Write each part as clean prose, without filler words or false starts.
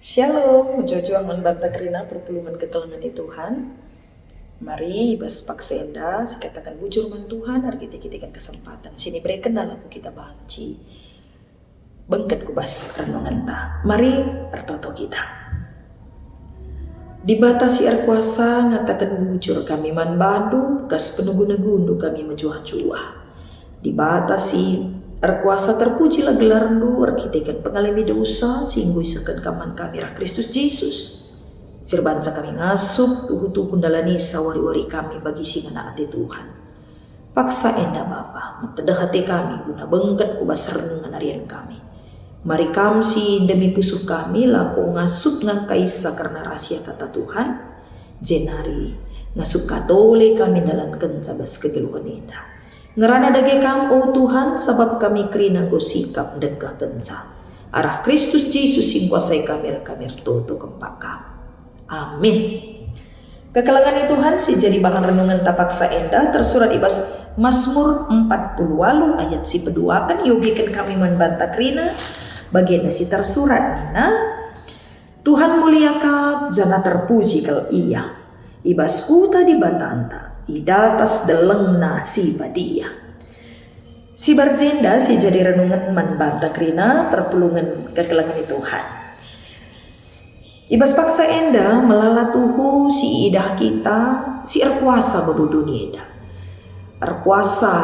Shalom, Jojo Aman Banta Krina perpuluhan ketelangan Tuhan. Mari bas paksenda, sekatakan bujur man Tuhan, hari kita kesempatan. Sini berikan dalam kita banci. Bengket kubas renungan ta. Mari artoto kita. Dibatasi kuasa ngatakan bujur kami man bandu, kas penunggu-negundu kami menjuah-juah. Dibatasi kuasa terpujilah gelarndu arkitekan pengalami dosa singgu isakan kaman kami Kristus Yesus. Sirbansa kami ngasup tuhu kundalani sawari-wari kami bagi singana ati Tuhan. Paksa enda Bapa, mentedah hati kami guna bengket kubas renungan harian kami. Mari kamsi demi pusuh kami laku ngasup ngakaisa karena rahasia kata Tuhan. Jenari ngasup katole kami dalam kencabas kegeluhan indah. Ngerana dage kam o Tuhan sebab kami kerina go sikap degah kenca. Arah Kristus Yesus sing kuasai kami toto kempak kam. Amin. Kekelangan Tuhan si jadi bahan renungan tapak saenda tersurat ibas Mazmur 40 ayat si pedua kan yogikan kami membantah kerina bagian si tersurat nina. Tuhan mulia kap jana terpuji kal iya. Ibas kuta di batanta. Idatas delengna si badia. Si berjenda si jadi renungan membantah kerina perpulungan kekelangan Tuhan. Ibas paksa enda melala tuhu si idah kita si erkuasa bebu dunia eda. Erkuasa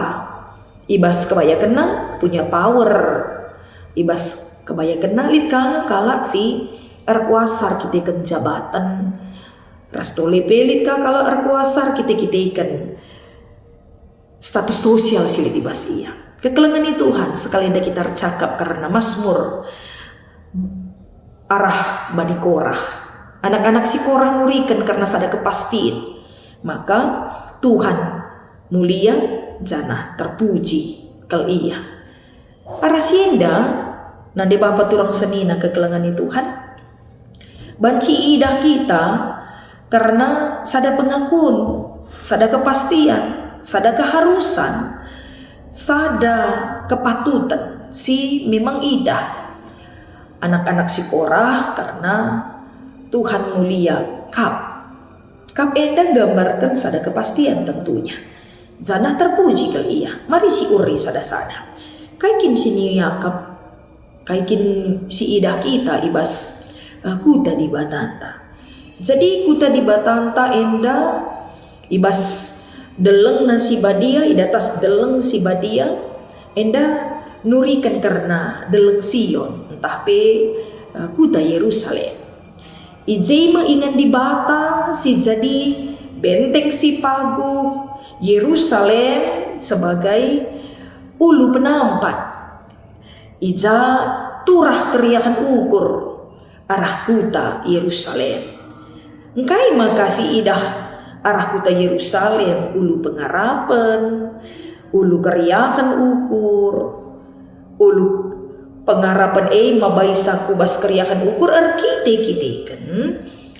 ibas kebaya kena punya power. Ibas kebaya kena lit kala si erkuasa kita ikan jabatan. Rastole pelit ka kalau erkuasar kita ikan status sosial silit ibas iya. Kekelangan Tuhan sekali dah kita cakap karena Mazmur arah Bani Korah. Anak-anak si Korah ngurikan karena sada kepastian. Maka Tuhan mulia jana terpuji kal iya. Arah sienda nande Bapa turang senina kekelangan Tuhan. Banci idah kita karena sada pengakuan, sada kepastian, sada keharusan, sada kepatutan si memang idah. Anak-anak si Korah karena Tuhan mulia kap enda gambarkan sada kepastian tentunya. Jana terpuji kal iya. Mari si uri sada-sada. Kaikin sini yakap, kaikin si idah kita ibas kuta di batanta. Jadi kuta di batanta enda ibas deleng nasi badia idatas deleng si badia enda nurikan karena deleng Sion entah pe kuta Yerusalem. Ijai ingan di bata si jadi benteng si pagu Yerusalem sebagai ulu penampat. Ija turah teriakan ukur arah kuta Yerusalem. Engkai makasih idah arah kuta Yerusalem ulu pengharapan, ulu keriakan ukur, ulu pengharapan mabaisa kubas keriakan ukur arkite-kitekan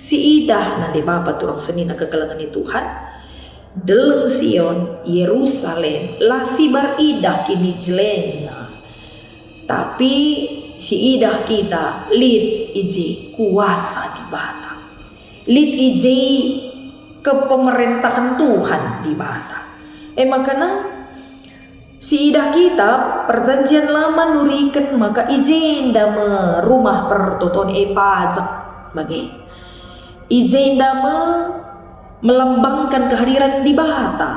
si idah nade Bapa turang senina kekelangan Tuhan deleng Sion Yerusalem lasibar idah kini jelena tapi si idah kita lid iji kuasa di bata. Lid iji kepemerintahan Tuhan di bata. Makanya si idah kita perjanjian lama nurikan maka ijenda rumah pertoton pajak bagi ijenda melambangkan kehadiran di bata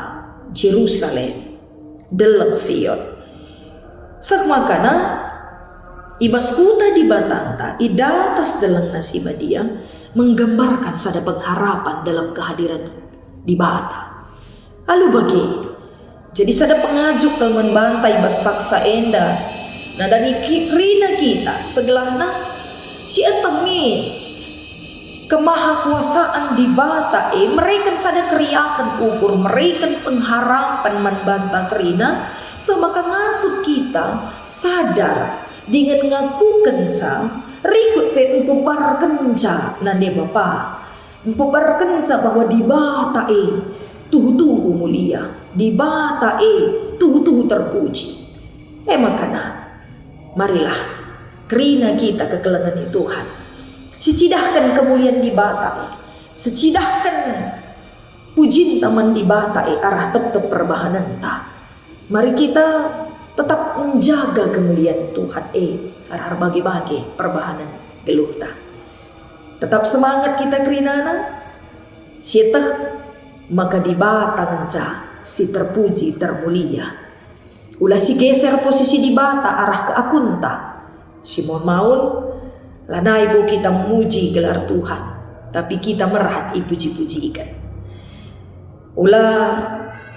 Jerusalem deleng Sion. Makanya ibas kuta di batanta idatas deleng nasi badia menggambarkan sada pengharapan dalam kehadiran di bata. Lalu bagi jadi sada pengajuk kalau membantai bas paksa enda nadani krina kita segelahna si atangi kemahakuasaan di bata mereka sada keriakan ukur mereka pengharapan membantah krina semaka ngasup kita sadar dengan ngaku kenca rikut pe empubar kenca nande Bapa empubar kenca bahwa di bata tuhu mulia di bata tuhu terpuji makanya marilah kerina kita kekelangan Tuhan Sicidahkan kemuliaan di bata, secidahkan pujin taman di bata arah tetap perbahanan ta. Mari kita tetap menjaga kemuliaan Tuhan arah bagi-bagi perbahanan geluh ta. Tetap semangat kita kerinana, sietah maka di bata ngenca si terpuji termulia. Ulah si geser posisi di bata arah ke akunta. Si mohon maun lanai bo kita memuji gelar Tuhan, tapi kita merahat ipuji-pujikan. Ulah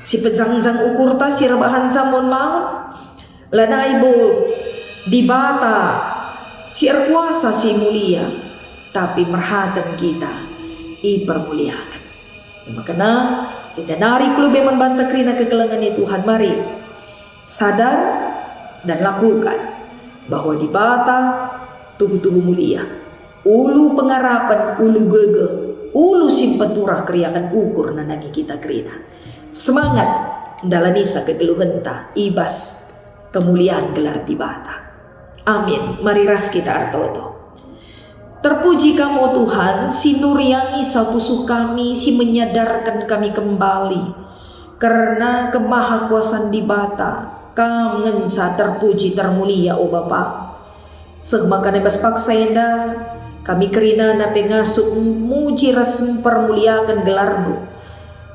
si pejang-jang ukur ta si rebahan samon maun lanai bo di bata si erkuasa si mulia, tapi merhatan kita permuliakan. Makanya sedanari klube membantah kerina kegelangan Tuhan, mari sadar dan lakukan bahwa di bata tuhu-tuhu mulia, ulu pengarapan, ulu gege, ulu simpen turah keriakan ukur nanangi kita kerina. Semangat dalanisa kegeluhan ta ibas kemuliaan gelar di bata. Amin. Mari ras kita artoto. Terpuji kamu Tuhan, si nuriangi sapusuh kami, si menyadarkan kami kembali. Karena kemahakuasaan di bata, kam ngenca terpuji termulia o Bapa. Sehmakan ebas paksa enda, kami kerina na pengasuk muji ras permuliakan gelarmu.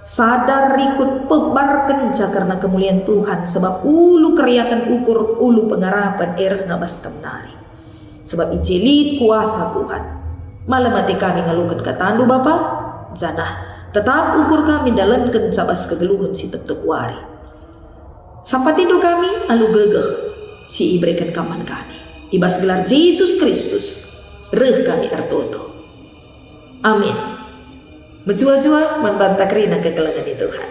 Sadar ikut pebar kenca karena kemuliaan Tuhan, sebab ulu keriakan ukur ulu pengarapan nabas temnari. Sebab ijelit kuasa Tuhan. Malam hati kami ngalukan katandu Bapa, janah tetap ukur kami dalam kencabas kegeluhan si tetep wari. Sampai tidur kami alu gegeh si iberikan kaman kami. Ibas gelar Yesus Kristus, reh kami artoto. Amin. Berjua-jua membantah kerina kegelangan Tuhan.